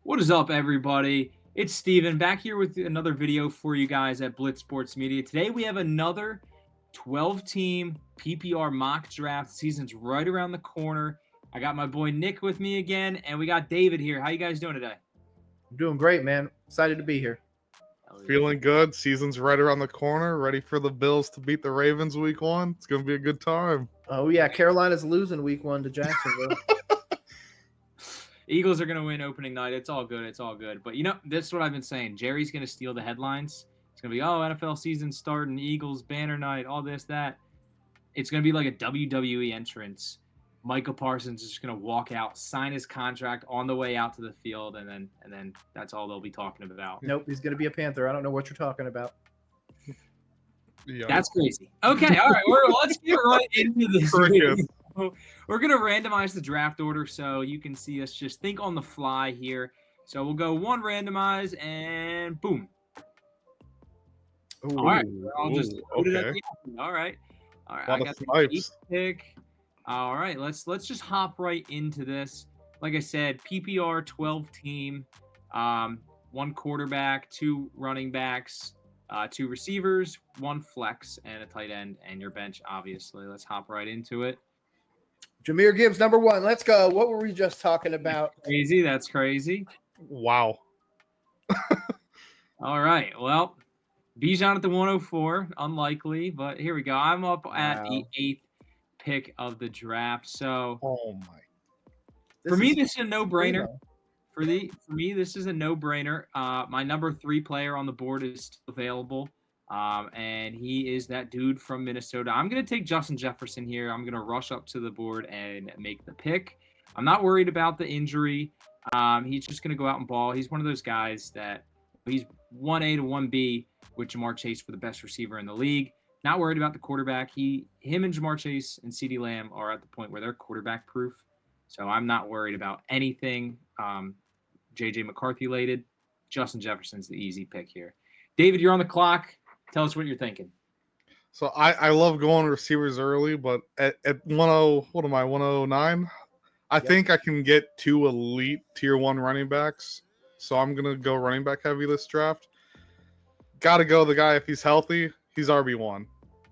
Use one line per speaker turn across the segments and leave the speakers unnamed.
What is up, everybody? It's Steven back here with another video for you guys at Blitz Sports Media. Today we have another 12-team PPR mock draft. Season's right around the corner. I got my boy Nick with me again, and we got David here. How you guys doing today?
I'm doing great, man. Excited to be here.
Feeling good. Season's right around the corner. Ready for the Bills to beat the Ravens week 1. It's going to be a good time.
Oh, yeah. Carolina's losing week 1 to Jacksonville.
Eagles are going to win opening night. It's all good. It's all good. But, this is what I've been saying. Jerry's going to steal the headlines. It's going to be, NFL season starting, Eagles, banner night, all this, that. It's going to be like a WWE entrance. Michael Parsons is just going to walk out, sign his contract on the way out to the field, and then that's all they'll be talking about.
Nope, he's going to be a Panther. I don't know what you're talking about.
Yeah.
That's crazy. Okay, all right. Let's get right into this video. We're going to randomize the draft order so you can see us just think on the fly here. So we'll go one randomize and boom.
Ooh.
All right. I'll just load it at
okay.
the end. All right. I got the
swipes.
eighth pick. All right. Let's just hop right into this. Like I said, PPR 12 team, one quarterback, two running backs, two receivers, one flex, and a tight end, and your bench, obviously. Let's hop right into it.
Jahmyr Gibbs, number 1. Let's go. What were we just talking about?
Crazy. That's crazy.
Wow.
All right. Well, Bijan at the 104. Unlikely, but here we go. I'm up at the 8th pick of the draft. So,
Oh, my.
for me, this is a no-brainer. For me, this is a no-brainer. My number 3 player on the board is still available, and he is that dude from Minnesota. I'm going to take Justin Jefferson here. I'm going to rush up to the board and make the pick. I'm not worried about the injury. He's just going to go out and ball. He's one of those guys that he's 1A to 1B with Jamar Chase for the best receiver in the league. Not worried about the quarterback. Him and Jamar Chase and CeeDee Lamb are at the point where they're quarterback proof. So I'm not worried about anything. JJ McCarthy-lated. Justin Jefferson's the easy pick here. David, you're on the clock. Tell us what you're thinking.
So I love going receivers early, but at 109? I think I can get 2 elite tier 1 running backs. So I'm going to go running back heavy this draft. Got to go the guy, if he's healthy, he's RB1.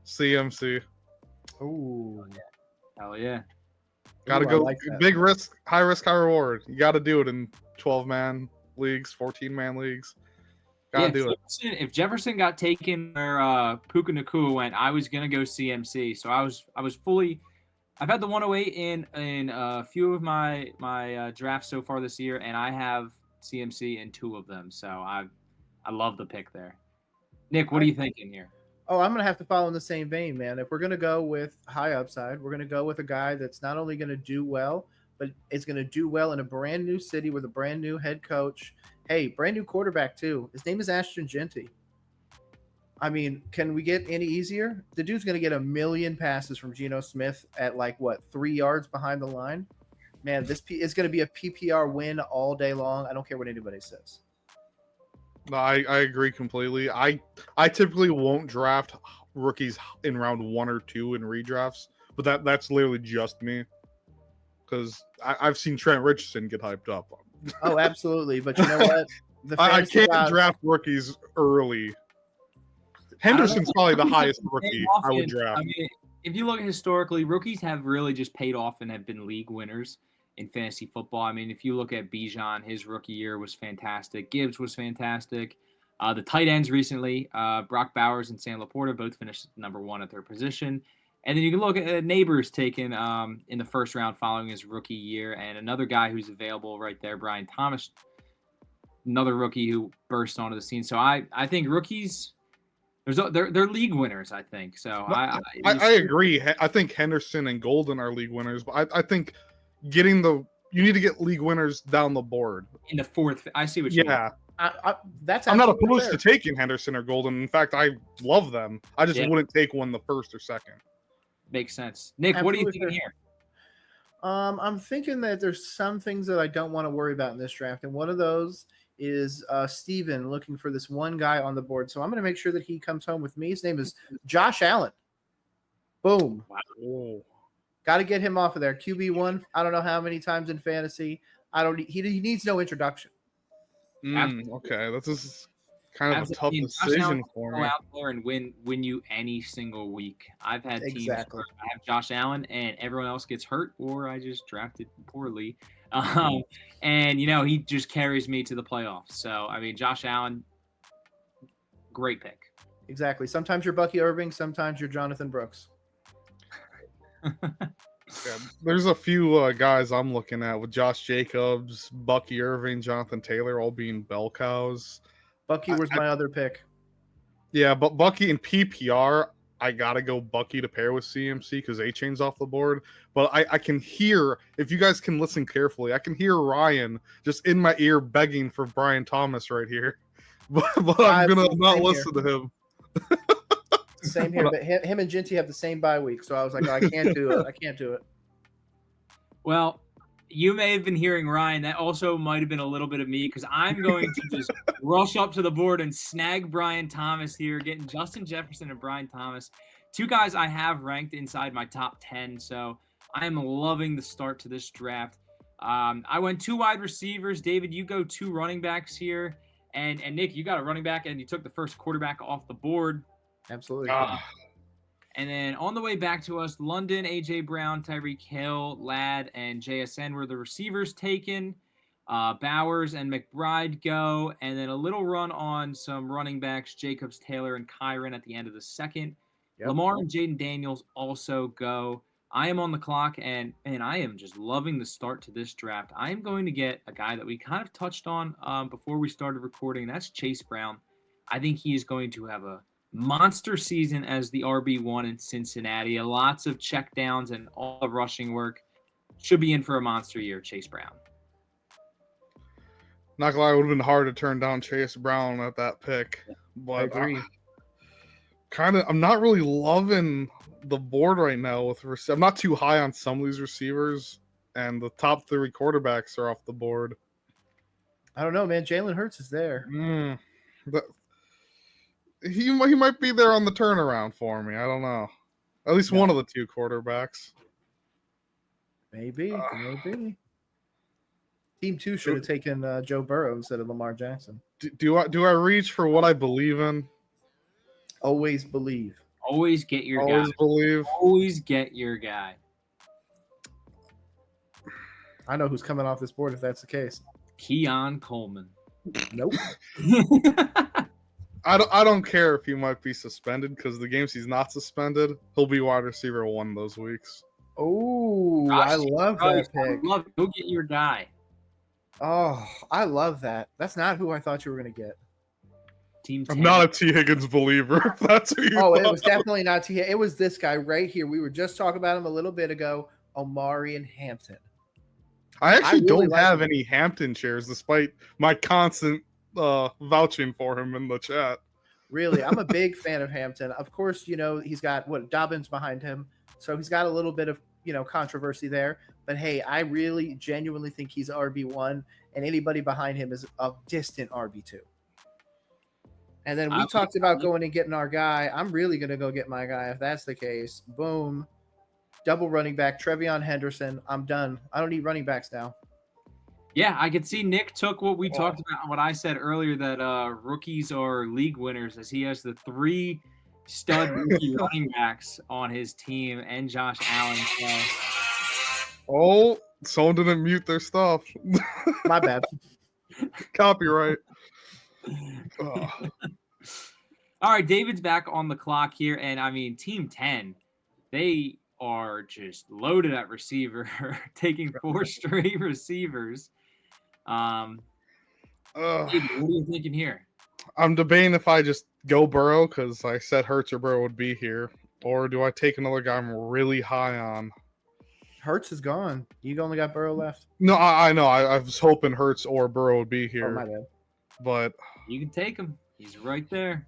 CMC.
Ooh.
Hell yeah.
Got to
Ooh, I
go
like that.
big risk, high reward. You got to do it in 12-man leagues, 14-man leagues. Got to do it.
If Jefferson got taken where Puka Nacua went, I was gonna go CMC. So I was fully. I've had the 108 in a few of my drafts so far this year, and I have CMC in 2 of them. So I love the pick there. Nick, what are you thinking here?
Oh, I'm going to have to follow in the same vein, man. If we're going to go with high upside, we're going to go with a guy that's not only going to do well, but is going to do well in a brand new city with a brand new head coach. Hey, brand new quarterback too. His name is Ashton Genty. I mean, can we get any easier? The dude's going to get 1 million passes from Geno Smith at 3 yards behind the line. Man, this is going to be a PPR win all day long. I don't care what anybody says.
No, I agree completely. I typically won't draft rookies in round 1 or 2 in redrafts, but that's literally just me. Because I've seen Trent Richardson get hyped up.
Oh, absolutely. But you know what?
I can't draft rookies early. Henderson's probably the highest rookie I would draft.
I mean, if you look historically, rookies have really just paid off and have been league winners in fantasy football. I mean, if you look at Bijan, his rookie year was fantastic. Gibbs was fantastic. The tight ends recently, Brock Bowers and Sam Laporta both finished number 1 at their position. And then you can look at Neighbors taken in the first round following his rookie year. And another guy who's available right there, Brian Thomas, another rookie who burst onto the scene. So I think rookies, they're league winners, I think. So I
agree. I think Henderson and Golden are league winners. But I think you need to get league winners down the board.
In the 4th. I see what you mean.
I'm not opposed to taking Henderson or Golden. In fact, I love them. I just wouldn't take one the 1st or 2nd.
Makes sense. Nick, what are you thinking here?
I'm thinking that there's some things that I don't want to worry about in this draft, and one of those is Steven looking for this one guy on the board. So I'm going to make sure that he comes home with me. His name is Josh Allen. Boom.
Wow.
Got to get him off of there. QB1, I don't know how many times in fantasy. He needs no introduction.
Okay, this is kind of a tough
Absolutely. Josh Allen
decision
can
for
go
me.
out there and win you any single week. I've had teams
Exactly.
where I have Josh Allen and everyone else gets hurt, or I just drafted poorly, and he just carries me to the playoffs. So I mean, Josh Allen, great pick.
Exactly. Sometimes you're Bucky Irving, sometimes you're Jonathan Brooks.
Yeah, there's a few guys I'm looking at with Josh Jacobs, Bucky Irving, Jonathan Taylor all being bell cows.
Bucky was my other pick.
Yeah, but Bucky in PPR, I gotta go Bucky to pair with CMC because A-Chain's off the board. But I can hear, if you guys can listen carefully, I can hear Ryan just in my ear begging for Brian Thomas right here. But I'm gonna not listen to him.
Same here, but him and Ginty have the same bye week, so I was like, I can't do it. I can't do it.
Well, you may have been hearing Ryan. That also might have been a little bit of me because I'm going to just rush up to the board and snag Brian Thomas here, getting Justin Jefferson and Brian Thomas, two guys I have ranked inside my top 10. So I am loving the start to this draft. I went 2 wide receivers. David, you go 2 running backs here. And Nick, you got a running back, and you took the first quarterback off the board.
Absolutely.
And then on the way back to us, London, A.J. Brown, Tyreek Hill, Ladd, and JSN were the receivers taken. Bowers and McBride go. And then a little run on some running backs, Jacobs, Taylor, and Kyron at the end of the second. Yep. Lamar and Jaden Daniels also go. I am on the clock, and I am just loving the start to this draft. I am going to get a guy that we kind of touched on before we started recording, and that's Chase Brown. I think he is going to have a monster season as the RB1 in Cincinnati. Lots of checkdowns and all of rushing work. Should be in for a monster year, Chase Brown.
Not gonna lie, it would have been hard to turn down Chase Brown at that pick. But
I agree.
I'm not really loving the board right now. I'm not too high on some of these receivers, and the top 3 quarterbacks are off the board.
I don't know, man. Jalen Hurts is there.
But he might be there on the turnaround for me. I don't know. At least one of the 2 quarterbacks.
Maybe. Team 2 should have taken Joe Burrow instead of Lamar Jackson.
Do I reach for what I believe in?
Always believe.
Always get your guy.
Always believe.
Always get your guy.
I know who's coming off this board if that's the case.
Keon Coleman.
Nope.
I don't care if he might be suspended because the games he's not suspended, he'll be wide receiver 1 those weeks.
Oh, I love that pick.
Go get your guy.
Oh, I love that. That's not who I thought you were going to get.
Team 10.
I'm not a T. Higgins believer. That's who you thought.
It was definitely not T. It was this guy right here. We were just talking about him a little bit ago, Omari and Hampton.
I actually don't have any Hampton shares, despite my constant vouching for him in the chat.
Really, I'm a big fan of Hampton. Of course, he's got Dobbins behind him, so he's got a little bit of controversy there. But hey, I really genuinely think he's RB1, and anybody behind him is a distant RB2. And then we talked about going and getting our guy. I'm really going to go get my guy if that's the case. Boom. Double running back, Trevion Henderson. I'm done. I don't need running backs now.
Yeah, I could see Nick took what we talked about, what I said earlier, that rookies are league winners, as he has the 3 stud rookie running backs on his team and Josh Allen.
Oh, someone didn't mute their stuff.
My bad.
Copyright.
All right, David's back on the clock here, and I mean, Team 10, they are just loaded at receiver, taking 4 straight receivers. David, what are you thinking here?
I'm debating if I just go Burrow because I said Hurts or Burrow would be here, or do I take another guy I'm really high on?
Hurts is gone. You only got Burrow left.
No, I know. I was hoping Hurts or Burrow would be here.
Oh, my bad.
But
you can take him. He's right there.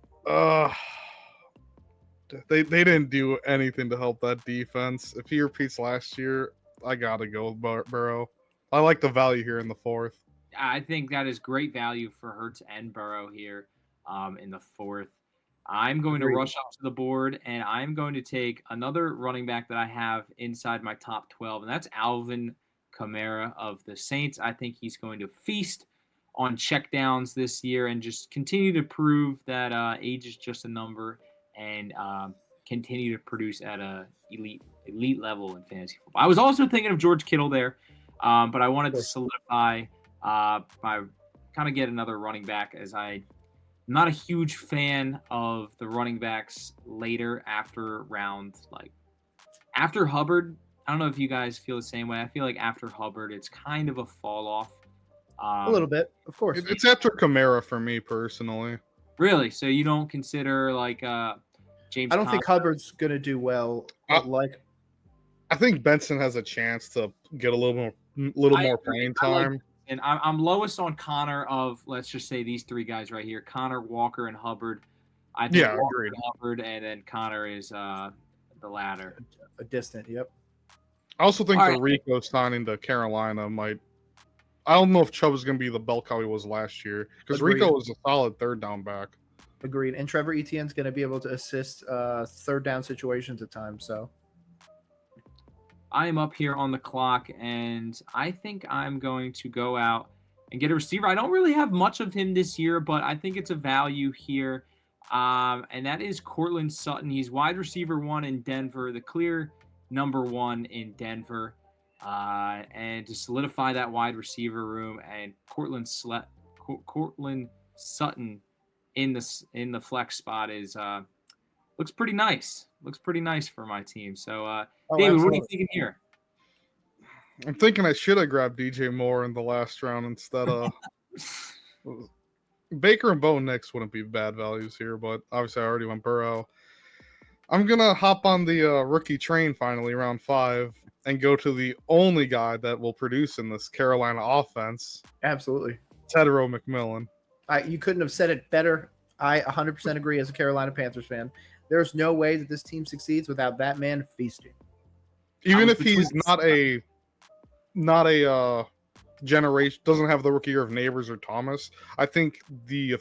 They didn't do anything to help that defense. If he repeats last year, I gotta go with Burrow. I like the value here in the 4th.
I think that is great value for Hurts and Burrow here in the 4th. I'm going to rush up to the board, and I'm going to take another running back that I have inside my top 12, and that's Alvin Kamara of the Saints. I think he's going to feast on checkdowns this year and just continue to prove that age is just a number and continue to produce at a elite level in fantasy football. I was also thinking of George Kittle there, but I wanted to solidify my kind of get another running back as I'm not a huge fan of the running backs later after after Hubbard. I don't know if you guys feel the same way. I feel like after Hubbard, it's kind of a fall off.
A little bit, of course.
It's after Kamara for me personally.
Really? So you don't consider James?
I don't think Hubbard's gonna do well.
I think Benson has a chance to get a little more playing time.
And I'm lowest on Connor of, let's just say, these three guys right here: Connor, Walker, and Hubbard. I think Walker and Hubbard, and then Connor is the latter.
A distant, yep.
I also think the Rico signing to Carolina might. I don't know if Chubb is going to be the bell cow he was last year because Rico was a solid third down back.
Agreed. And Trevor Etienne's going to be able to assist third down situations at times. So
I am up here on the clock, and I think I'm going to go out and get a receiver. I don't really have much of him this year, but I think it's a value here, and that is Courtland Sutton. He's wide receiver 1 in Denver, the clear number 1 in Denver. And to solidify that wide receiver room, and Courtland Sutton in the flex spot is looks pretty nice. Looks pretty nice for my team. So, David, what are you thinking here?
I'm thinking I should have grabbed DJ Moore in the last round instead of Baker and Bo Nix wouldn't be bad values here, but obviously I already went Burrow. I'm gonna hop on the rookie train finally, round 5. And go to the only guy that will produce in this Carolina offense.
Absolutely.
Tedero McMillan.
You couldn't have said it better. I 100% agree as a Carolina Panthers fan. There's no way that this team succeeds without that man feasting.
Even if he's not a generation, doesn't have the rookie year of Neighbors or Thomas, I think the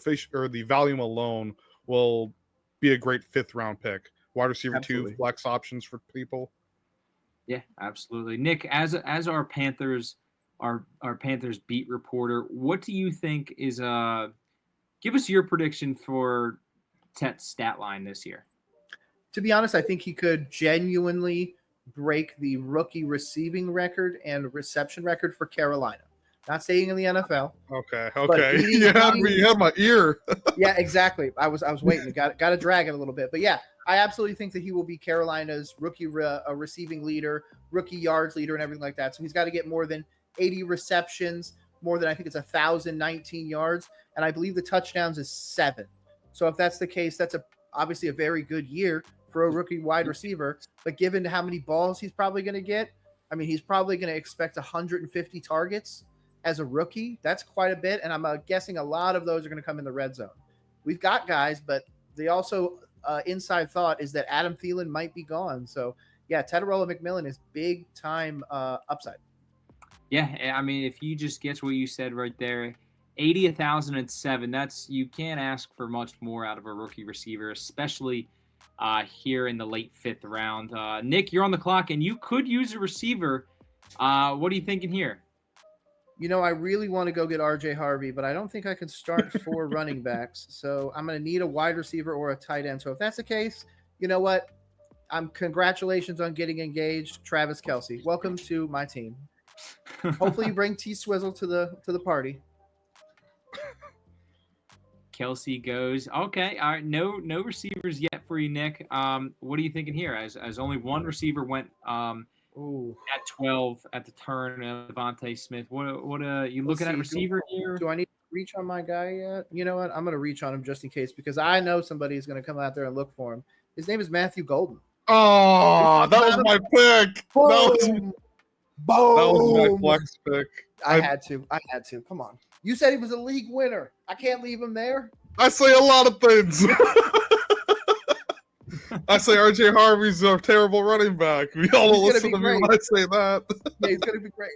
volume alone will be a great 5th round pick. Wide receiver 2 flex options for people.
Yeah, absolutely. Nick, as our Panthers beat reporter, what do you think is give us your prediction for Tet's stat line this year?
To be honest, I think he could genuinely break the rookie receiving record and reception record for Carolina. Not saying in the NFL.
Okay. You had my ear.
Yeah, exactly. I was waiting. Got to drag it a little bit. But yeah, I absolutely think that he will be Carolina's rookie receiving leader, rookie yards leader, and everything like that. So he's got to get more than 80 receptions, more than I think it's 1,019 yards, and I believe the touchdowns is 7. So if that's the case, that's obviously a very good year for a rookie wide receiver. But given how many balls he's probably going to get, I mean, he's probably going to expect 150 targets as a rookie. That's quite a bit, and I'm guessing a lot of those are going to come in the red zone. We've got guys, but they also inside thought is that Adam Thielen might be gone. So yeah, Tedero McMillan is big time upside.
Yeah, I mean, if you just get what you said right there, 80, 1,007. You can't ask for much more out of a rookie receiver, especially here in the late 5th round. Nick, you're on the clock, and you could use a receiver. What are you thinking here?
You know, I really want to go get RJ Harvey, but I don't think I can start 4 running backs. So I'm going to need a wide receiver or a tight end. So if that's the case, you know what? Congratulations on getting engaged, Travis Kelce. Welcome to my team. Hopefully you bring T Swizzle to the party.
Kelce goes. Okay, all right. No receivers yet for you, Nick. What are you thinking here? As only one receiver went at 12 at the turn of Devontae Smith. What you looking at receiver here?
Do I need to reach on my guy yet? You know what? I'm going to reach on him just in case because I know somebody is going to come out there and look for him. His name is Matthew Golden.
Oh, that was my pick.
Boom.
That was my flex pick.
I had to. Come on. You said he was a league winner. I can't leave him there.
I say a lot of things. I say RJ Harvey's a terrible running back. We all will listen to me when I say that.
Yeah, he's going to be great.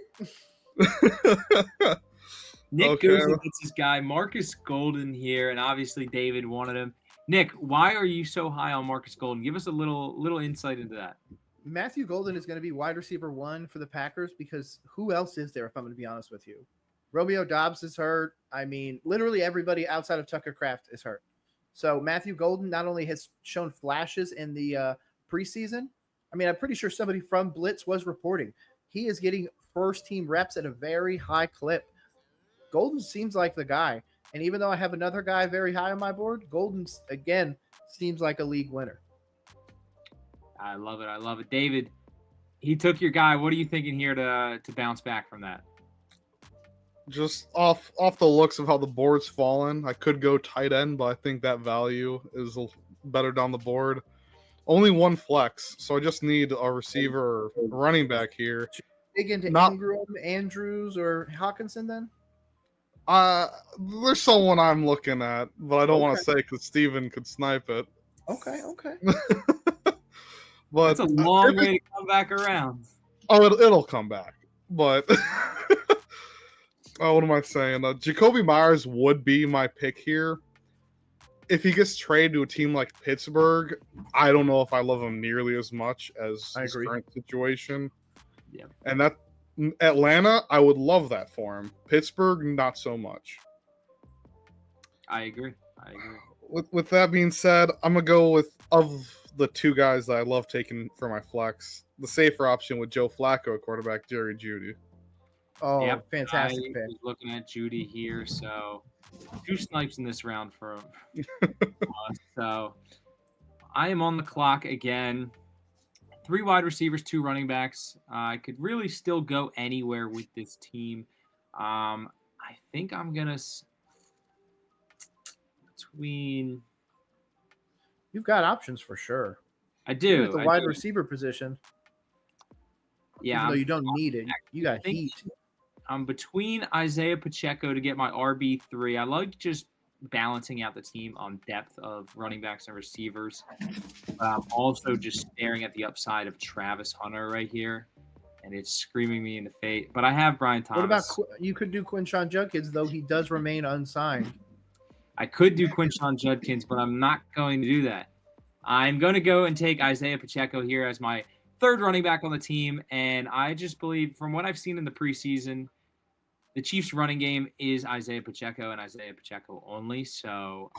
Nick goes against this guy, Marcus Golden here, and obviously David wanted him. Nick, why are you so high on Marcus Golden? Give us a little insight into that.
Matthew Golden is going to be wide receiver 1 for the Packers because who else is there, if I'm going to be honest with you? Romeo Dobbs is hurt. I mean, literally everybody outside of Tucker Kraft is hurt. So Matthew Golden not only has shown flashes in the preseason, I mean, I'm pretty sure somebody from Blitz was reporting he is getting first team reps at a very high clip. Golden seems like the guy. And even though I have another guy very high on my board, Golden, again, seems like a league winner.
I love it. I love it. David, he took your guy. What are you thinking here to bounce back from that?
Just off the looks of how the board's fallen, I could go tight end, but I think that value is better down the board. Only one flex, so I just need a receiver or running back here.
Dig into Ingram, Andrews, or Hawkinson then?
There's someone I'm looking at, but I don't want to say because Steven could snipe it.
Okay.
But
that's a long way to come back around.
Oh, it'll come back. But what am I saying? Jacoby Myers would be my pick here. If he gets traded to a team like Pittsburgh, I don't know if I love him nearly as much as his current situation.
Yeah,
and that Atlanta, I would love that for him. Pittsburgh, not so much.
I agree.
With that being said, I'm gonna go with of the two guys that I love taking for my flex, the safer option with Joe Flacco, quarterback Jerry Jeudy.
Oh, yep. Fantastic
I
pick.
was looking at Jeudy here, so 2 snipes in this round for him. So I am on the clock again. 3 wide receivers, 2 running backs. I could really still go anywhere with this team. I think I'm gonna between.
You've got options for sure.
I do.
At the wide receiver position.
Yeah.
Even though you don't need it, you got heat.
I'm between Isaiah Pacheco to get my RB3. I like just balancing out the team on depth of running backs and receivers. I'm also just staring at the upside of Travis Hunter right here, and it's screaming me in the face. But I have Brian Thomas.
What about you could do Quinshon Judkins, though he does remain unsigned.
I could do Quinshon Judkins, but I'm not going to do that. I'm going to go and take Isaiah Pacheco here as my 3rd running back on the team, and I just believe from what I've seen in the preseason, the Chiefs' running game is Isaiah Pacheco and Isaiah Pacheco only. So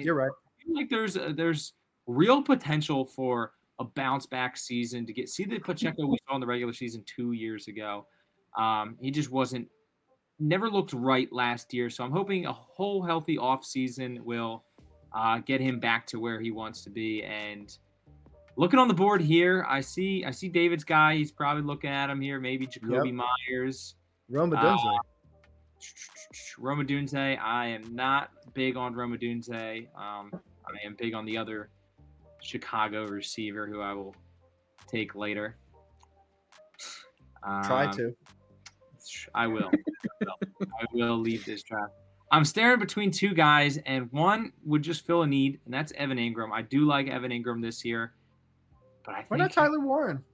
you're right.
I feel like there's real potential for a bounce back season to see the Pacheco we saw in the regular season 2 years ago. He just never looked right last year. So I'm hoping a whole healthy off season will get him back to where he wants to be. And looking on the board here, I see David's guy. He's probably looking at him here. Maybe Jacoby Myers.
Roma Dunze.
Roma Dunze. I am not big on Roma Dunze. I am big on the other Chicago receiver who I will take later.
Try to.
I will. I will leave this draft. I'm staring between 2 guys, and one would just fill a need, and that's Evan Ingram. I do like Evan Ingram this year, but I think
why not Tyler Warren?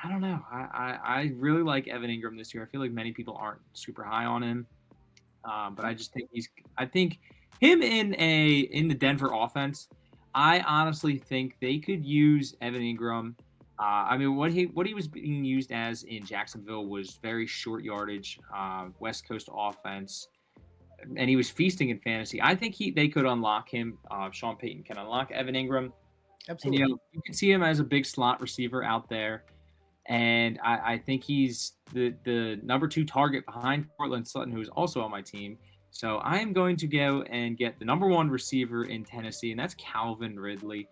I don't know. I really like Evan Ingram this year. I feel like many people aren't super high on him, but I just think I think him in the Denver offense. I honestly think they could use Evan Ingram. I mean, what he was being used as in Jacksonville was very short yardage, West Coast offense, and he was feasting in fantasy. I think they could unlock him. Sean Payton can unlock Evan Ingram.
Absolutely.
And, you can see him as a big slot receiver out there. And I think he's the number 2 target behind Cortland Sutton, who is also on my team. So I am going to go and get the number 1 receiver in Tennessee, and that's Calvin Ridley.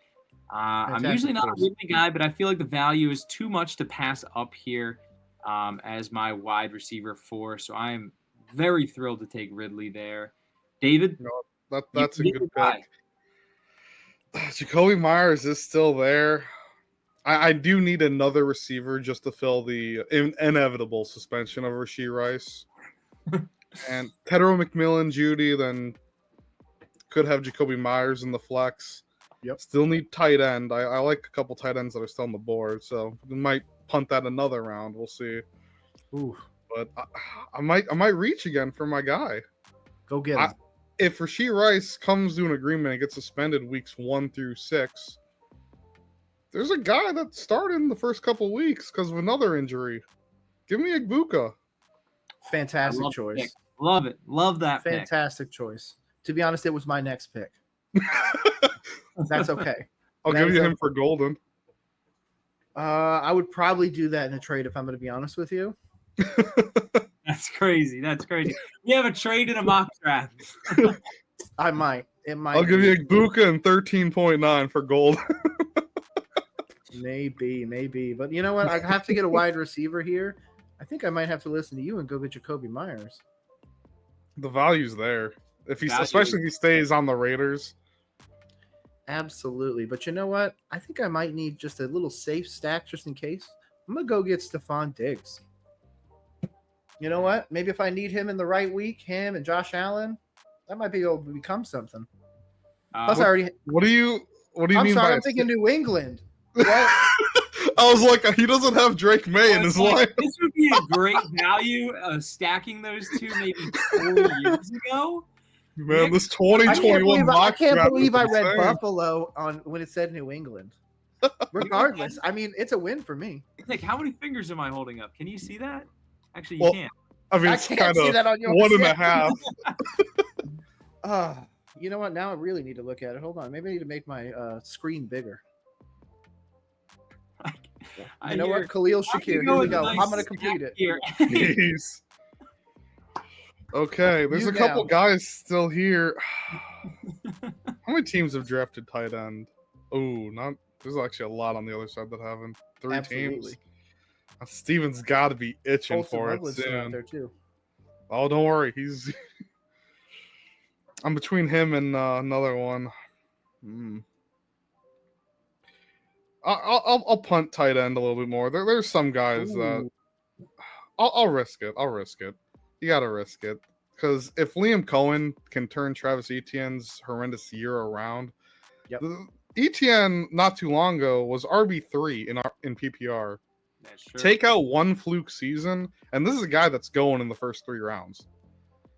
I'm usually not a Ridley guy, but I feel like the value is too much to pass up here as my wide receiver 4. So I am very thrilled to take Ridley there. David?
No, that's a good pick. Jacoby Myers is still there. I do need another receiver just to fill the inevitable suspension of Rashee Rice. And Tedro McMillan, Jeudy, then could have Jacoby Myers in the flex.
Yep.
Still need tight end. I like a couple tight ends that are still on the board, so we might punt that another round. We'll see.
Ooh.
But I might reach again for my guy.
Go get him.
If Rashee Rice comes to an agreement and gets suspended weeks 1 through 6, there's a guy that started in the first couple weeks because of another injury. Give me Igbuka.
Fantastic choice.
Love it. Love that
Fantastic choice. To be honest, it was my next pick. That's okay.
I'll give you him for Golden.
I would probably do that in a trade if I'm going to be honest with you.
That's crazy. That's crazy. We have a trade in a mock draft.
I might. It might.
I'll give you Igbokwe and 13.9 for gold.
Maybe. But you know what? I have to get a wide receiver here. I think I might have to listen to you and go get Jacoby Myers.
The value's there. Especially if he stays on the Raiders.
Absolutely. But you know what? I think I might need just a little safe stack just in case. I'm going to go get Stephon Diggs. You know what? Maybe if I need him in the right week, him and Josh Allen, that might be able to become something. Plus,
what do you mean?
I'm sorry, I'm thinking New England. What?
I was like, he doesn't have Drake May in his line.
This would be a great value of stacking those two maybe 4 years ago.
Man, this 2021
I can't believe I read Buffalo when it said New England. Regardless, I mean, it's a win for me.
Like, how many fingers am I holding up? Can you see that? Actually, you can't.
I mean, it's kind of 1.5.
You know what? Now I really need to look at it. Hold on. Maybe I need to make my screen bigger. You know what? Khalil Shakir. Here we go. I'm going to complete it.
Jeez. Okay, there's a couple guys still here. How many teams have drafted tight end? There's actually a lot on the other side that haven't. 3 teams. Steven's got to be itching for it soon.
There too.
Oh, don't worry. I'm between him and another one. I'll punt tight end a little bit more. There's some guys that I'll risk it. You got to risk it. Because if Liam Cohen can turn Travis Etienne's horrendous year around, Etienne not too long ago was RB3 in PPR.
That's true.
Take out one fluke season, and this is a guy that's going in the first 3 rounds.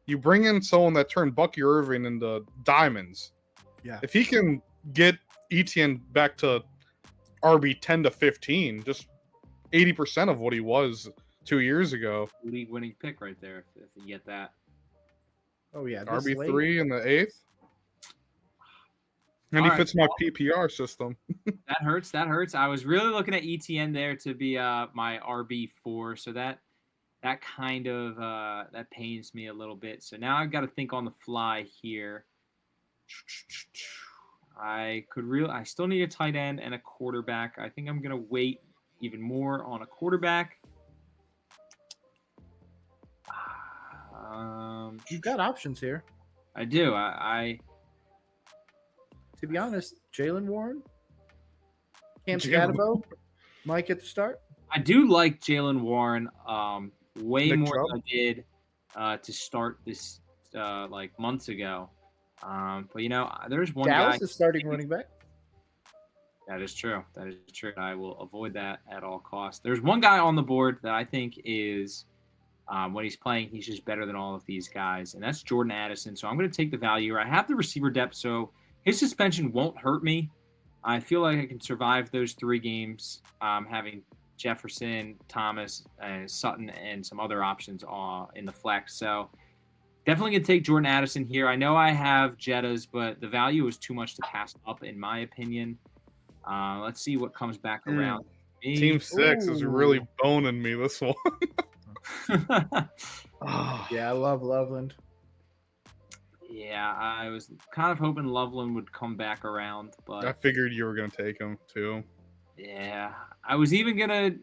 You bring in someone that turned Bucky Irving into diamonds.
Yeah.
If he can get Etienne back to RB 10 to 15, just 80% of what he was 2 years ago.
League winning pick right there if you get that.
Oh yeah,
RB3 in the 8th. And he fits my PPR system.
That hurts. I was really looking at ETN there to be my RB4, so that kind of that pains me a little bit. So now I've got to think on the fly here. I still need a tight end and a quarterback. I think I'm gonna wait even more on a quarterback.
You've got options here.
I do.
To be honest, Jalen Warren, Cam Scatterbo might get the start.
I do like Jalen Warren way
Nick
more
Chubb?
than I did to start this like months ago. But there's one
Dallas
guy
is starting running back.
That is true. I will avoid that at all costs. There's one guy on the board that I think is when he's playing, he's just better than all of these guys, and that's Jordan Addison. So I'm going to take the value. I have the receiver depth, so his suspension won't hurt me. I feel like I can survive those 3 games, having Jefferson, Thomas, Sutton, and some other options in the flex. So definitely going to take Jordan Addison here. I know I have Jettas, but the value is too much to pass up, in my opinion. Let's see what comes back around.
Team 6 is really boning me this one.
Yeah, I love Loveland.
Yeah, I was kind of hoping Loveland would come back around, but
I figured you were going to take him too.
Yeah, I was even gonna.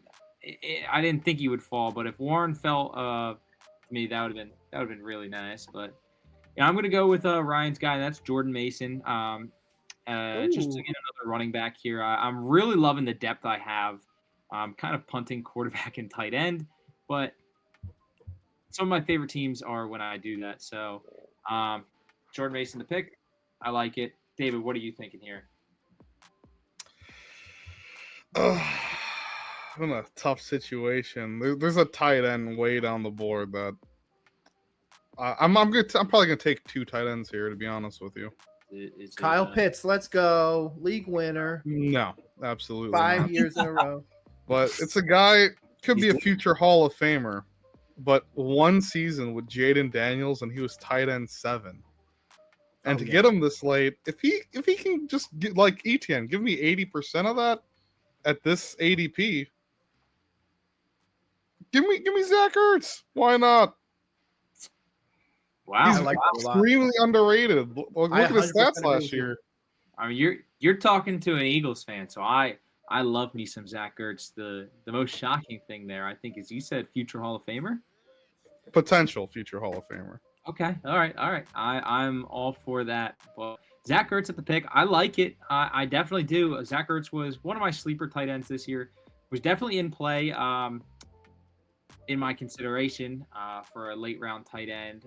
I didn't think he would fall, but if Warren fell to me, that would have been really nice. But yeah, I'm gonna go with Ryan's guy. That's Jordan Mason. Just to get another running back here. I'm really loving the depth I have. I'm kind of punting quarterback and tight end, but some of my favorite teams are when I do that. So Jordan Mason the pick. I like it. David, what are you thinking here?
I'm in a tough situation. There's a tight end way down the board that I'm probably gonna take 2 tight ends here, to be honest with you.
Kyle Pitts, let's go, league winner.
No, absolutely
5
not.
years in a row.
But it's a guy, could be a future Hall of Famer. but one season with Jaden Daniels, and he was tight end 7. And to
yeah.
get him this late, if he can just get like ETN, give me 80% of that at this ADP. Give me Zach Ertz. Why not?
Wow,
He's
I like that a lot.
extremely underrated. Look
I
at his
100%
stats
agree
last
with you.
year.
I mean, you're talking to an Eagles fan, so I love me some Zach Ertz. The most shocking thing there, I think, is you said future Hall of Famer.
Potential future Hall of Famer.
Okay, all right. I'm all for that. Well, Zach Ertz at the pick, I like it. I definitely do. Zach Ertz was one of my sleeper tight ends this year. Was definitely in play. In my consideration for a late round tight end.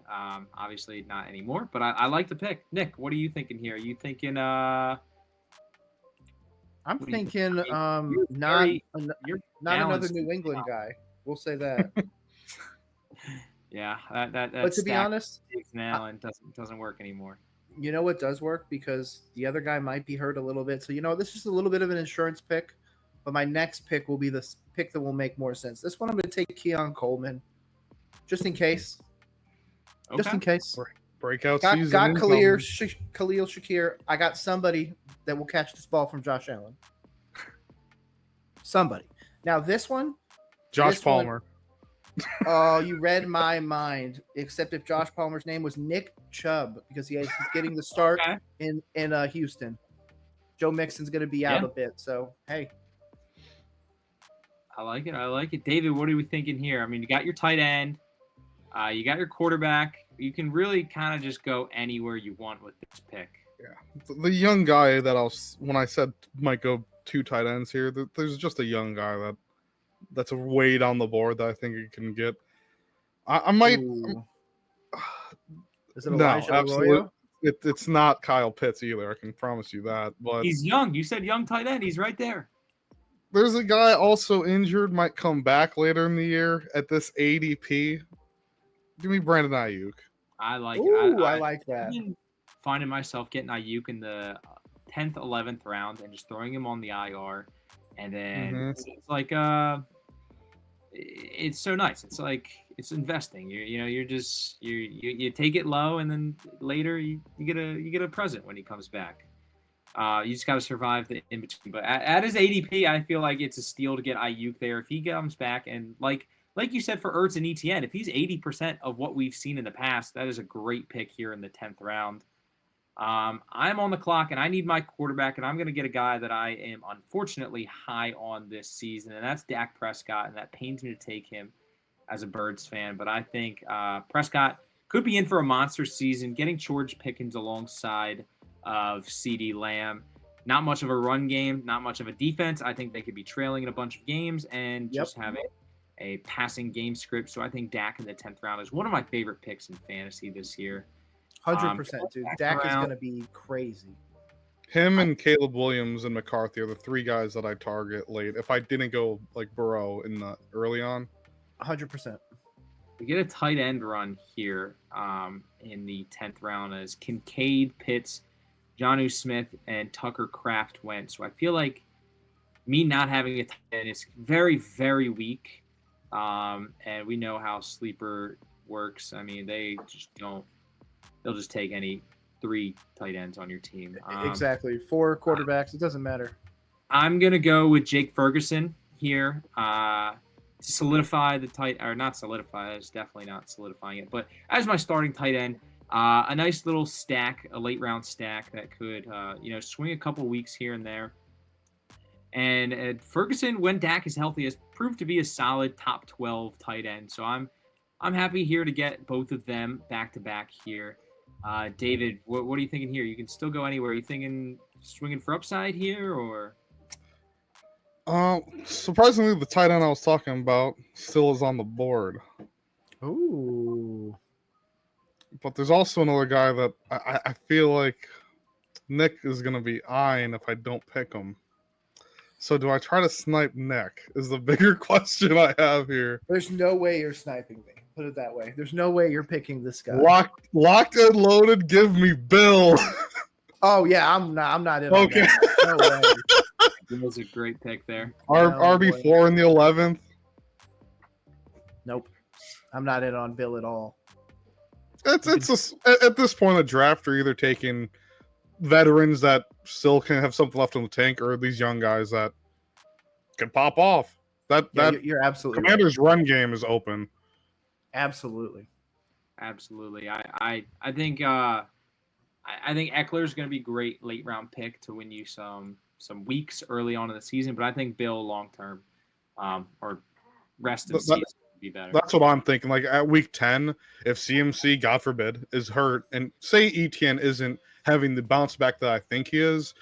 Obviously not anymore, but I like the pick. Nick, what are you thinking here? Are you thinking
I'm
what do you think?
thinking
I mean, you're
not another
balanced.
New England guy. We'll say that.
Yeah, that
But to be
stack
honest,
is now and doesn't work anymore.
you know what does work? Because the other guy might be hurt a little bit. So, this is a little bit of an insurance pick. But my next pick will be the pick that will make more sense. This one I'm going to take Keon Coleman. Just in case.
Okay.
Just in case.
Breakout
Got
season.
Khalil Shakir. I got somebody that will catch this ball from Josh Allen. Somebody. Now, this one.
Josh Palmer.
Oh, you read my mind. Except if Josh Palmer's name was Nick Chubb, because he's getting the start in Houston. Joe Mixon's going to be out a bit. So, hey.
I like it. David, what are we thinking here? I mean, you got your tight end. You got your quarterback. You can really kind of just go anywhere you want with this pick.
Yeah. The young guy that when I said might go 2 tight ends here, there's just a young guy that's a way down the board that I think you can get. I might.
Is it Elijah Arroyo?
It's not Kyle Pitts either. I can promise you that. But
he's young. You said young tight end. He's right there.
There's a guy also injured, might come back later in the year at this ADP. Give me Brandon Ayuk.
I like
it. I like that.
I've been finding myself getting Ayuk in the 10th, 11th round and just throwing him on the IR. And then it's like, it's so nice. It's like, it's investing. You take it low and then later you get a present when he comes back. You just got to survive the in between. But at his ADP, I feel like it's a steal to get Ayuk there. If he comes back and like you said for Ertz and ETN, if he's 80% of what we've seen in the past, that is a great pick here in the 10th round. I'm on the clock and I need my quarterback, and I'm going to get a guy that I am unfortunately high on this season, and that's Dak Prescott, and that pains me to take him as a Birds fan. But I think Prescott could be in for a monster season, getting George Pickens alongside of CeeDee Lamb. Not much of a run game, not much of a defense. I think they could be trailing in a bunch of games and just having a passing game script. So I think Dak in the 10th round is one of my favorite picks in fantasy this year.
100%, dude. Dak is going to be crazy.
Him and Caleb Williams and McCarthy are the 3 guys that I target late. If I didn't go like Burrow in the early on.
100%.
We get a tight end run here in the 10th round as Kincaid, Pitts, Jonnu Smith, and Tucker Kraft went. So I feel like me not having a tight end is very, very weak. And we know how sleeper works. I mean, they just don't. They'll just take any 3 tight ends on your team.
Exactly. 4 quarterbacks. It doesn't matter. I'm
going to go with Jake Ferguson here to solidify the tight – or not solidify. It's definitely not solidifying it. But as my starting tight end, a nice little stack, a late-round stack that could swing a couple weeks here and there. And Ferguson, when Dak is healthy, has proved to be a solid top 12 tight end. So I'm happy here to get both of them back-to-back here. David, what are you thinking here? You can still go anywhere. Are you thinking swinging for upside here, or?
Surprisingly, the tight end I was talking about still is on the board.
Ooh.
But there's also another guy that I feel like Nick is going to be eyeing if I don't pick him. So do I try to snipe Nick is the bigger question I have here.
There's no way you're sniping me. Put it that way. There's no way you're picking this guy.
Locked and loaded. Give me Bill.
Oh yeah, I'm not in.
Okay.
No way.
That was a great pick there.
RB4 in the 11th.
Nope. I'm not in on Bill at all.
At this point in the draft, you're either taking veterans that still can have something left in the tank, or these young guys that can pop off.
You're absolutely
Commanders' run game is open.
Absolutely.
I think Eckler's going to be a great late round pick to win you some weeks early on in the season, but I think Bill long term, or rest of the season would be better.
That's what I'm thinking. Like at week 10, if CMC, God forbid, is hurt, and say ETN isn't having the bounce back that I think he is,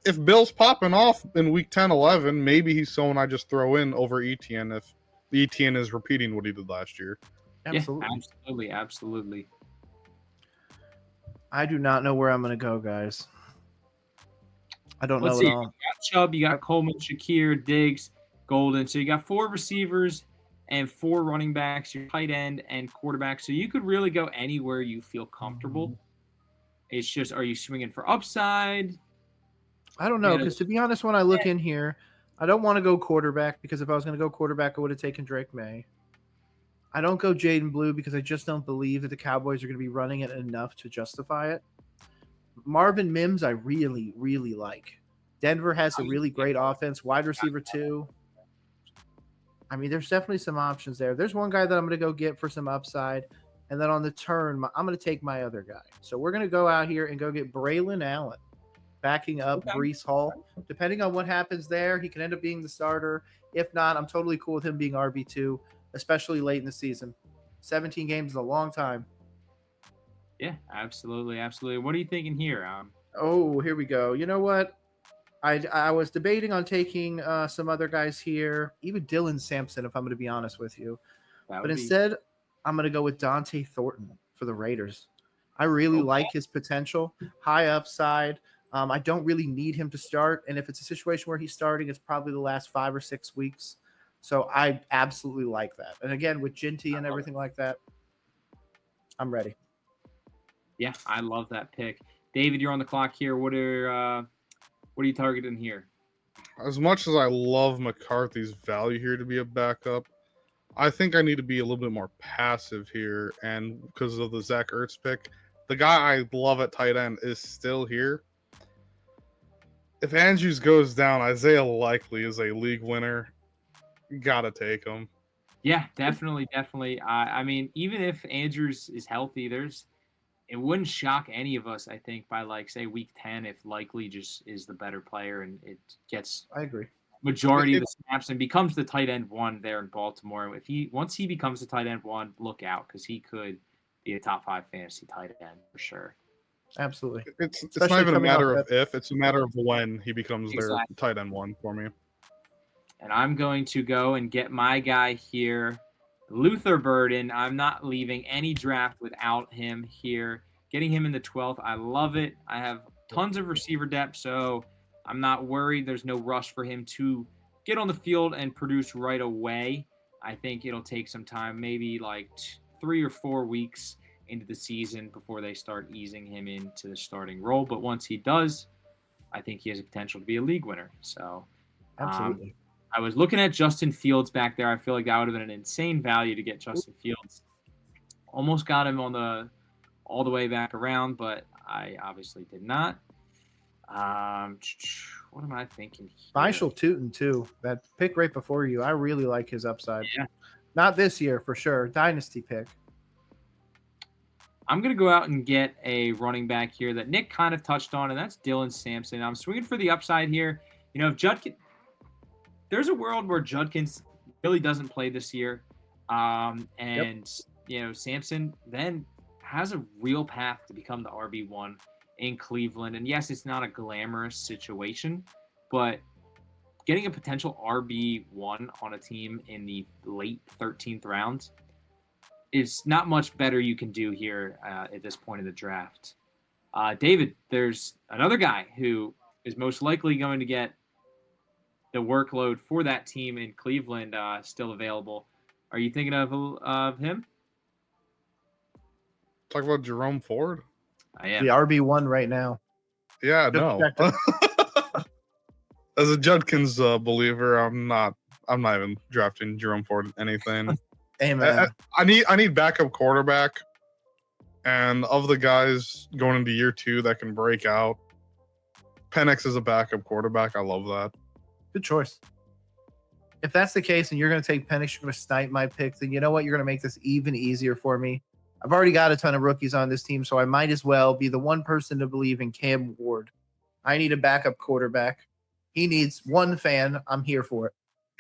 if Bill's popping off in week 10, 11, maybe he's someone I just throw in over ETN if ETN is repeating what he did last year.
Absolutely. Yeah, absolutely.
I do not know where I'm going to go, guys. I don't know at all.
You got Chubb, you got Coleman, Shakir, Diggs, Golden. So you got 4 receivers and 4 running backs, your tight end and quarterback. So you could really go anywhere you feel comfortable. It's just, are you swinging for upside?
I don't know, because to be honest, when I look in here, I don't want to go quarterback, because if I was going to go quarterback, I would have taken Drake May. I don't go Jaden Blue because I just don't believe that the Cowboys are going to be running it enough to justify it. Marvin Mims, I really, really like. Denver has a really great offense, wide receiver 2. I mean, there's definitely some options there. There's one guy that I'm going to go get for some upside, and then on the turn, I'm going to take my other guy. So we're going to go out here and go get Braylon Allen, backing up Breece Hall. Depending on what happens there, he can end up being the starter. If not, I'm totally cool with him being RB2, especially late in the season. 17 games is a long time.
Yeah, absolutely. What are you thinking here?
Oh, here we go. You know what? I was debating on taking some other guys here, even Dylan Sampson, if I'm going to be honest with you. But instead, I'm going to go with Dante Thornton for the Raiders. I really like his potential, high upside. I don't really need him to start. And if it's a situation where he's starting, it's probably the last 5 or 6 weeks. So I absolutely like that. And again, with Ginty and everything like that, I'm ready.
Yeah, I love that pick. David, you're on the clock here. What are you targeting here?
As much as I love McCarthy's value here to be a backup, I think I need to be a little bit more passive here. And because of the Zach Ertz pick, the guy I love at tight end is still here. If Andrews goes down, Isaiah Likely is a league winner. Gotta take him.
Yeah, definitely. I mean, even if Andrews is healthy, it wouldn't shock any of us, I think, by say week 10 if Likely just is the better player and it gets majority of the snaps and becomes the tight end 1 there in Baltimore. Once he becomes the tight end 1, look out, because he could be a top 5 fantasy tight end for sure.
Absolutely.
It's not even a matter of if, it's a matter of when he becomes their tight end 1 for me.
And I'm going to go and get my guy here, Luther Burden. I'm not leaving any draft without him here. Getting him in the 12th, I love it. I have tons of receiver depth, so I'm not worried. There's no rush for him to get on the field and produce right away. I think it'll take some time, maybe 3 or 4 weeks into the season before they start easing him into the starting role. But once he does, I think he has a potential to be a league winner. So
absolutely.
I was looking at Justin Fields back there. I feel like that would have been an insane value to get Justin Fields. Almost got him all the way back around, but I obviously did not. What am I thinking here?
Michael Tootin, too. That pick right before you. I really like his upside.
Yeah.
Not this year, for sure. Dynasty pick.
I'm going to go out and get a running back here that Nick kind of touched on, and that's Dylan Sampson. I'm swinging for the upside here. If Judkins... There's a world where Judkins really doesn't play this year. Sampson then has a real path to become the RB1 in Cleveland. And yes, it's not a glamorous situation, but getting a potential RB1 on a team in the late 13th round is not much better you can do here at this point in the draft. David, there's another guy who is most likely going to get the workload for that team in Cleveland still available. Are you thinking of him?
Talk about Jerome Ford.
I am.
The RB1 right now.
Yeah, no. As a Judkins believer, I'm not even drafting Jerome Ford anything.
Amen.
I need backup quarterback, and of the guys going into year 2 that can break out, Penix is a backup quarterback. I love that.
Good choice. If that's the case and you're going to take Penix, you're going to snipe my pick, then you know what? You're going to make this even easier for me. I've already got a ton of rookies on this team, so I might as well be the one person to believe in Cam Ward. I need a backup quarterback. He needs one fan. I'm here for it.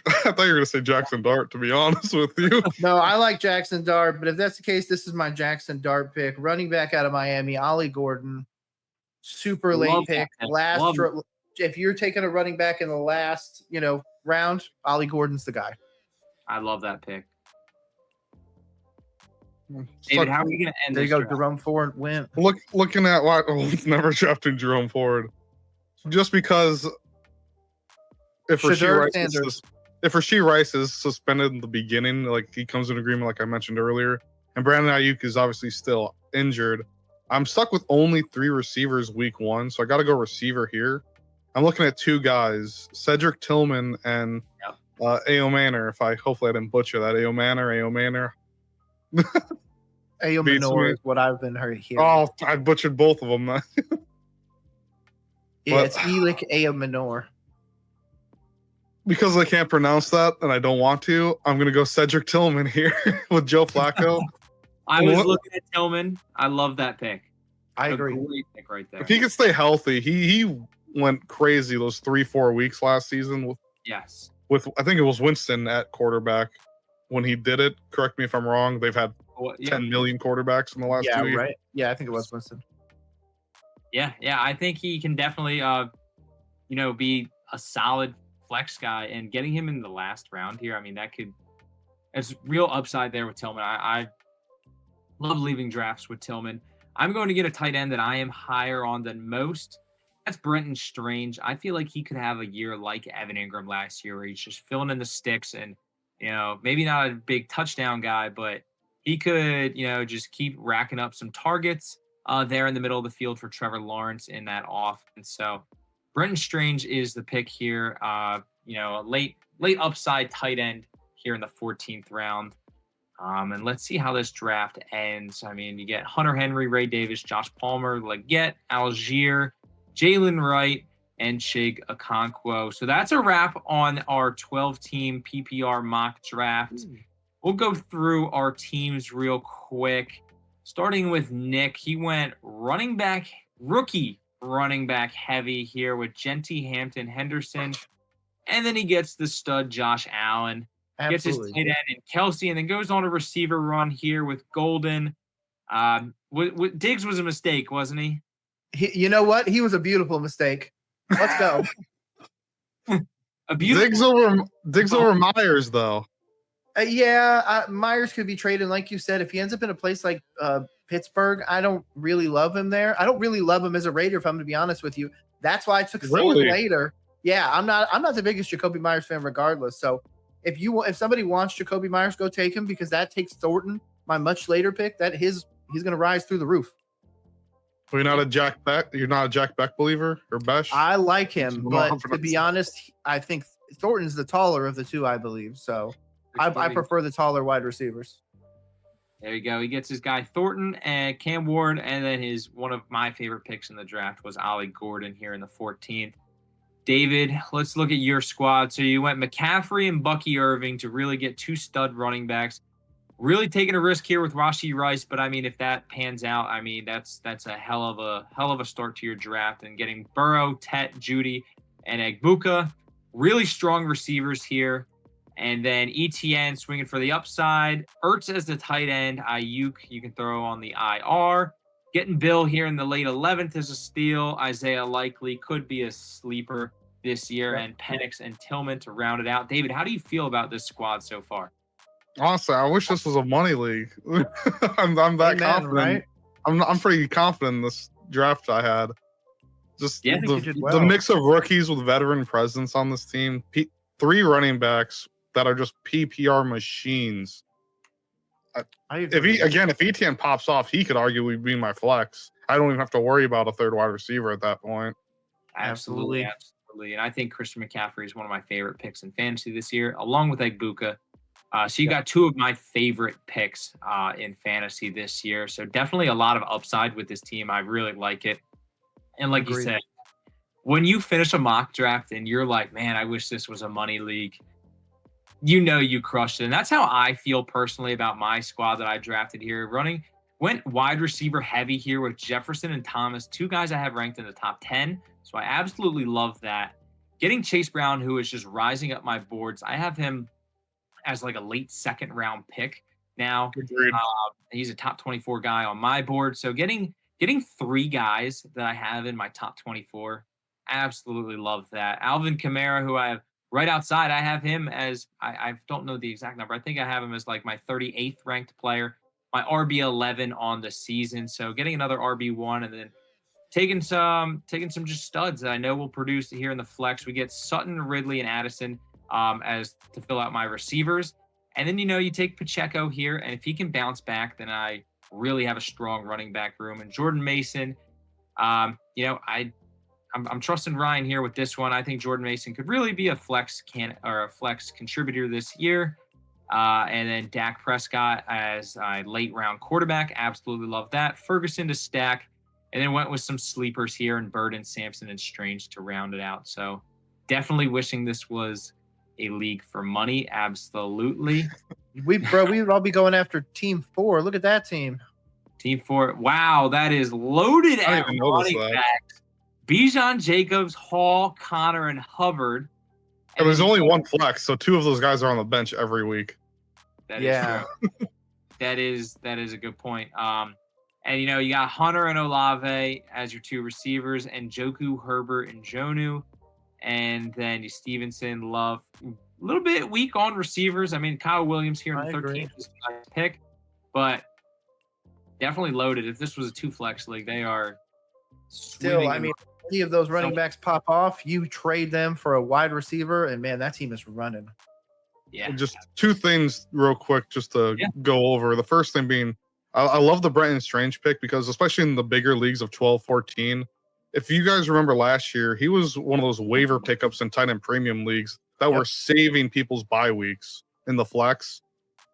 I thought you were going to say Jackson Dart, to be honest with you.
No, I like Jackson Dart, but if that's the case, this is my Jackson Dart pick. Running back out of Miami, Ollie Gordon. Super late pick. If you're taking a running back in the last, round, Ollie Gordon's the guy.
I love that pick. David, how are we going to end
there
this?
There you go. Jerome Ford went.
Looking at why never drafting Jerome Ford. Just because if Rashee Rice is suspended in the beginning, like he comes in agreement, like I mentioned earlier, and Brandon Ayuk is obviously still injured, I'm stuck with only 3 receivers week 1, so I got to go receiver here. I'm looking at 2 guys, Cedric Tillman and Ao Manor. Hopefully I didn't butcher that. Ao Manor.
Ao Manor is what I've been hearing.
Oh, I butchered both of them.
Yeah, it's Elik Ao Manor.
Because I can't pronounce that and I don't want to, I'm going to go Cedric Tillman here with Joe Flacco.
I was looking at Tillman. I love that pick.
I agree.
Great pick right there.
If he could stay healthy, he went crazy those 3-4 weeks last season with I think it was Winston at quarterback when he did it. Correct me if I'm wrong. They've had 10 million quarterbacks in the last 2 years.
Right. Yeah, I think it was Winston.
Yeah, I think he can definitely be a solid flex guy, and getting him in the last round here, I mean, there's real upside there with Tillman. I love leaving drafts with Tillman. I'm going to get a tight end that I am higher on than most. That's Brenton Strange. I feel like he could have a year like Evan Ingram last year where he's just filling in the sticks and, maybe not a big touchdown guy, but he could, just keep racking up some targets there in the middle of the field for Trevor Lawrence in that offense. So Brenton Strange is the pick here. A late upside tight end here in the 14th round. And let's see how this draft ends. I mean, you get Hunter Henry, Ray Davis, Josh Palmer, Leggett, Algier, Jalen Wright, and Chig Okonkwo. So that's a wrap on our 12-team PPR mock draft. We'll go through our teams real quick. Starting with Nick, he went rookie running back heavy here with Genty, Hampton, Henderson. And then he gets the stud Josh Allen. Absolutely. Gets his tight end in Kelsey, and then goes on a receiver run here with Golden. Diggs was a mistake, wasn't he?
You know what? He was a beautiful mistake. Let's go.
Diggs over Myers, though.
Myers could be traded, like you said. If he ends up in a place like Pittsburgh, I don't really love him there. I don't really love him as a Raider, if I'm to be honest with you. That's why I took Thornton later. Yeah, I'm not the biggest Jacoby Myers fan, regardless. So if somebody wants Jacoby Myers, go take him, because that takes Thornton, my much later pick. He's going to rise through the roof.
Well, you're not a Jack Beck believer, or Besh?
I like him, but to be honest, I think Thornton's the taller of the two, I believe. So I prefer the taller wide receivers.
There you go. He gets his guy Thornton and Cam Ward, and then one of my favorite picks in the draft was Ollie Gordon here in the 14th. David, let's look at your squad. So you went McCaffrey and Bucky Irving to really get 2 stud running backs. Really taking a risk here with Rashee Rice, but I mean, if that pans out, I mean, that's a hell of a start to your draft. And getting Burrow, Tet, Judy, and Egbuka, really strong receivers here. And then ETN swinging for the upside. Ertz as the tight end. Ayuk you can throw on the IR. Getting Bill here in the late 11th is a steal. Isaiah likely could be a sleeper this year, and Penix and Tillman to round it out. David, how do you feel about this squad so far?
Honestly, I wish this was a money league. I'm that confident. Right? I'm pretty confident in this draft I had. Just the mix of rookies with veteran presence on this team. 3 running backs that are just PPR machines. If ETN pops off, he could arguably be my flex. I don't even have to worry about a third wide receiver at that point.
Absolutely. And I think Christian McCaffrey is one of my favorite picks in fantasy this year, along with Egbuka. So you got two of my favorite picks in fantasy this year. So definitely a lot of upside with this team. I really like it. And like you said, when you finish a mock draft and you're like, man, I wish this was a money league, you crushed it. And that's how I feel personally about my squad that I drafted here. Went wide receiver heavy here with Jefferson and Thomas, two guys I have ranked in the top 10. So I absolutely love that. Getting Chase Brown, who is just rising up my boards. I have him as like a late second round pick now. He's a top 24 guy on my board. So getting three guys that I have in my top 24, absolutely love that. Alvin Kamara, who I have right outside, I have him as I don't know the exact number. I think I have him as like my 38th ranked player, my RB11 on the season. So getting another RB1 and then taking some just studs that I know will produce here in the flex. We get Sutton, Ridley, and Addison as to fill out my receivers. And then, you take Pacheco here. And if he can bounce back, then I really have a strong running back room. And Jordan Mason, I'm trusting Ryan here with this one. I think Jordan Mason could really be a flex contributor this year. And then Dak Prescott as a late round quarterback. Absolutely love that. Ferguson to stack. And then went with some sleepers here and Burden, Sampson, and Strange to round it out. So definitely wishing this was a league for money. Absolutely.
We'd all be going after team 4. Look at that team.
Team 4. Wow, that is loaded at running backs. Bijan, Jacobs, Hall, Connor, and Hubbard.
And there's only one flex, so two of those guys are on the bench every week.
That is true. that is a good point. And, you got Hunter and Olave as your two receivers, and Joku, Herbert, and Jonu. And then you Stevenson, Love. A little bit weak on receivers. I mean, Kyle Williams here in the 13th is a nice pick, but definitely loaded. If this was a 2-flex league, they are
still, I mean, any of those running backs pop off, you trade them for a wide receiver, and, man, that team is running.
Yeah.
Just two things real quick just to go over. The first thing being, I love the Brenton Strange pick because especially in the bigger leagues of 12, 14, if you guys remember last year, he was one of those waiver pickups in tight end premium leagues that were saving people's bye weeks in the flex.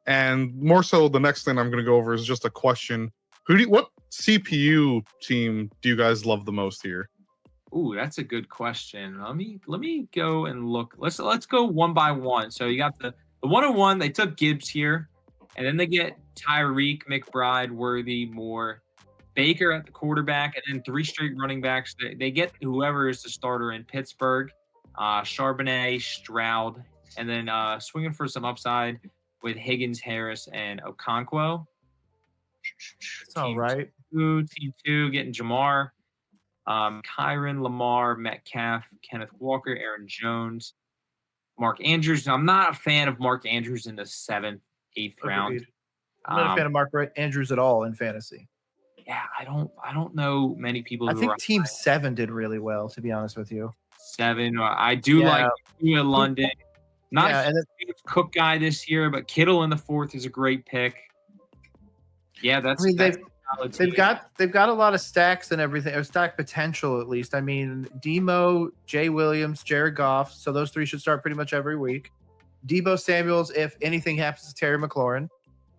And more so, the next thing I'm going to go over is just a question. What CPU team do you guys love the most here?
Ooh, that's a good question. Let me go and look. Let's go one by one. So you got the 101. They took Gibbs here. And then they get Tyreek, McBride, Worthy, Moore, Baker at the quarterback, and then 3 straight running backs. They get whoever is the starter in Pittsburgh, Charbonnet, Stroud, and then swinging for some upside with Higgins, Harris, and Okonkwo.
It's all right.
Team 2 getting Jamar, Kyron, Lamar, Metcalf, Kenneth Walker, Aaron Jones, Mark Andrews. I'm not a fan of Mark Andrews in the 7th, 8th round.
I'm not a fan of Mark Andrews at all in fantasy.
Yeah, I don't know many people.
I think Team 7 did really well, to be honest with you.
7. I do like London. Not a Cook guy this year, but Kittle in the 4th is a great pick. Yeah,
they've got a lot of stacks and everything, or stack potential at least. I mean, Demo, Jay Williams, Jared Goff. So those 3 should start pretty much every week. Debo Samuels, if anything happens to Terry McLaurin.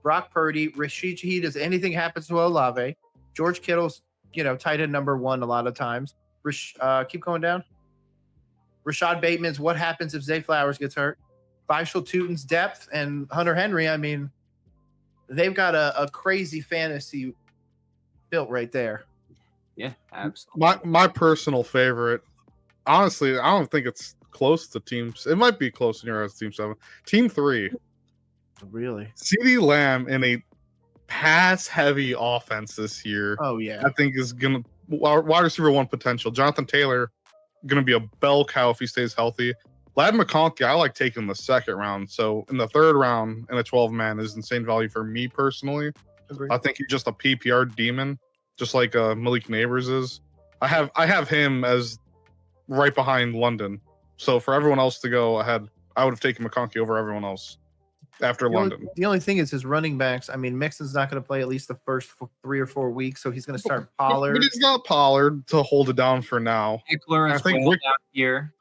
Brock Purdy, Rashid Shaheed, if anything happens to Olave. George Kittle's, tight end number 1 a lot of times. Keep going down. Rashad Bateman's what happens if Zay Flowers gets hurt. Faisal Tutin's depth and Hunter Henry. I mean, they've got a crazy fantasy built right there.
Yeah, absolutely.
My personal favorite, honestly, I don't think it's close to teams. It might be close in your eyes, Team 7. Team 3.
Really?
CeeDee Lamb in a pass-heavy offense this year.
Oh, yeah.
I think is going to wide receiver 1 potential. Jonathan Taylor going to be a bell cow if he stays healthy. Lad McConkey, I like taking the 2nd round. So in the 3rd round in a 12-man is insane value for me personally.
Agreed.
I think he's just a PPR demon, just like Malik Neighbors is. I have him as right behind London. So for everyone else to go ahead, I would have taken McConkey over everyone else after London.
The only thing is his running backs. I mean, Mixon's not going to play at least the first 3 or 4 weeks, so he's going to start Pollard.
But he's got Pollard to hold it down for now.
Eckler is well down here.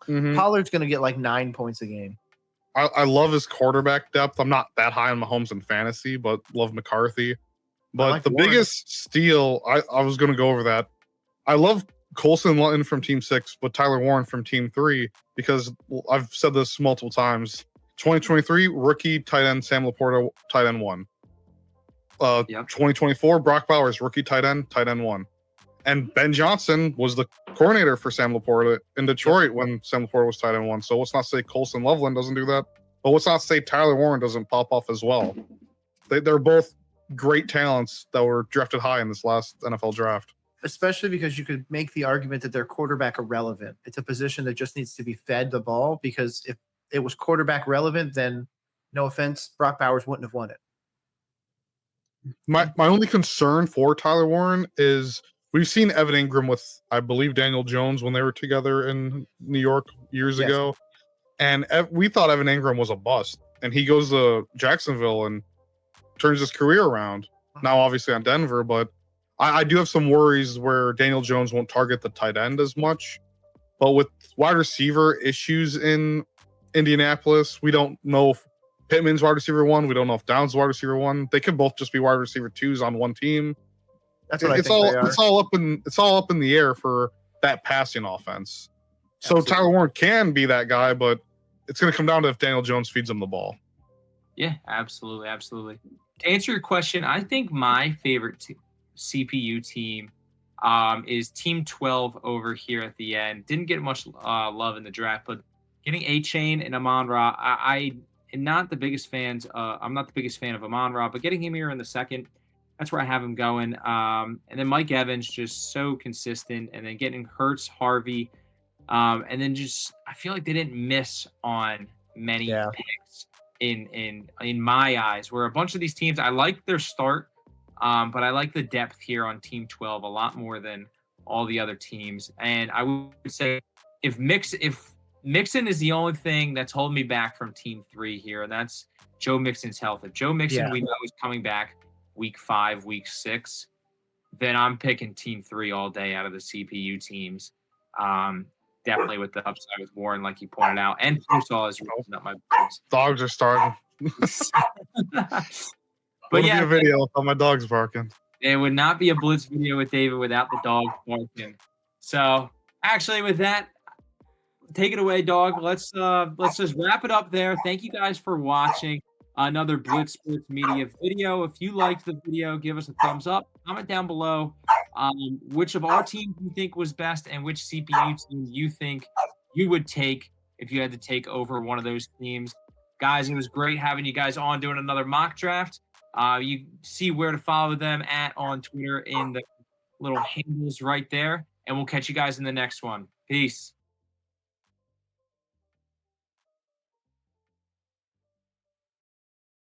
Mm-hmm. Pollard's going to get like 9 points a game.
I love his quarterback depth. I'm not that high on Mahomes in fantasy, but love McCarthy. But
like
the
Warren.
biggest steal, I was going to go over that. I love Colson Lutton from Team 6, but Tyler Warren from Team 3, because I've said this multiple times. 2023, rookie tight end Sam Laporta, tight end 1. 2024, Brock Bowers, rookie tight end 1. And Ben Johnson was the coordinator for Sam Laporta in Detroit when Sam Laporta was tight end 1. So let's not say Colson Loveland doesn't do that, but let's not say Tyler Warren doesn't pop off as well. They're both great talents that were drafted high in this last NFL draft.
Especially because you could make the argument that they're quarterback irrelevant. It's a position that just needs to be fed the ball, because if it was quarterback relevant, then no offense, Brock Bowers wouldn't have won it.
My only concern for Tyler Warren is we've seen Evan Ingram with, I believe, Daniel Jones when they were together in New York years ago. And we thought Evan Ingram was a bust. And he goes to Jacksonville and turns his career around. Now, obviously, on Denver, but I do have some worries where Daniel Jones won't target the tight end as much. But with wide receiver issues in Indianapolis, we don't know if Pittman's wide receiver 1. We don't know if Downs' wide receiver 1. They could both just be wide receiver 2s on one team.
That's what it's
all up in the air for that passing offense. So
Absolutely.
Tyler Warren can be that guy, but it's going to come down to if Daniel Jones feeds him the ball.
Yeah, absolutely. To answer your question, I think my favorite CPU team is Team 12 over here at the end. Didn't get much love in the draft, but getting A-Chain and Amon-Ra, I am not the biggest fans. I'm not the biggest fan of Amon-Ra, but getting him here in the second, that's where I have him going. And then Mike Evans, just so consistent. And then getting Hurts, Harvey. And then just, I feel like they didn't miss on many picks in my eyes, where a bunch of these teams, I like their start, but I like the depth here on Team 12 a lot more than all the other teams. And I would say if Mixon is the only thing that's holding me back from Team 3 here, and that's Joe Mixon's health. If Joe Mixon we know is coming back week 5, week 6, then I'm picking Team 3 all day out of the CPU teams. Definitely with the upside with Warren, like you pointed out, and Pusall is raising up my boards.
Dogs are starting.
But yeah,
a video of my dogs barking.
It would not be a blitz video with David without the dog barking. So actually, with that, take it away, dog. Let's just wrap it up there. Thank you guys for watching another Blitz Sports Media video. If you liked the video, give us a thumbs up. Comment down below which of our teams you think was best and which CPU team you think you would take if you had to take over one of those teams. Guys, it was great having you guys on doing another mock draft. You see where to follow them on Twitter in the little handles right there. And we'll catch you guys in the next one. Peace.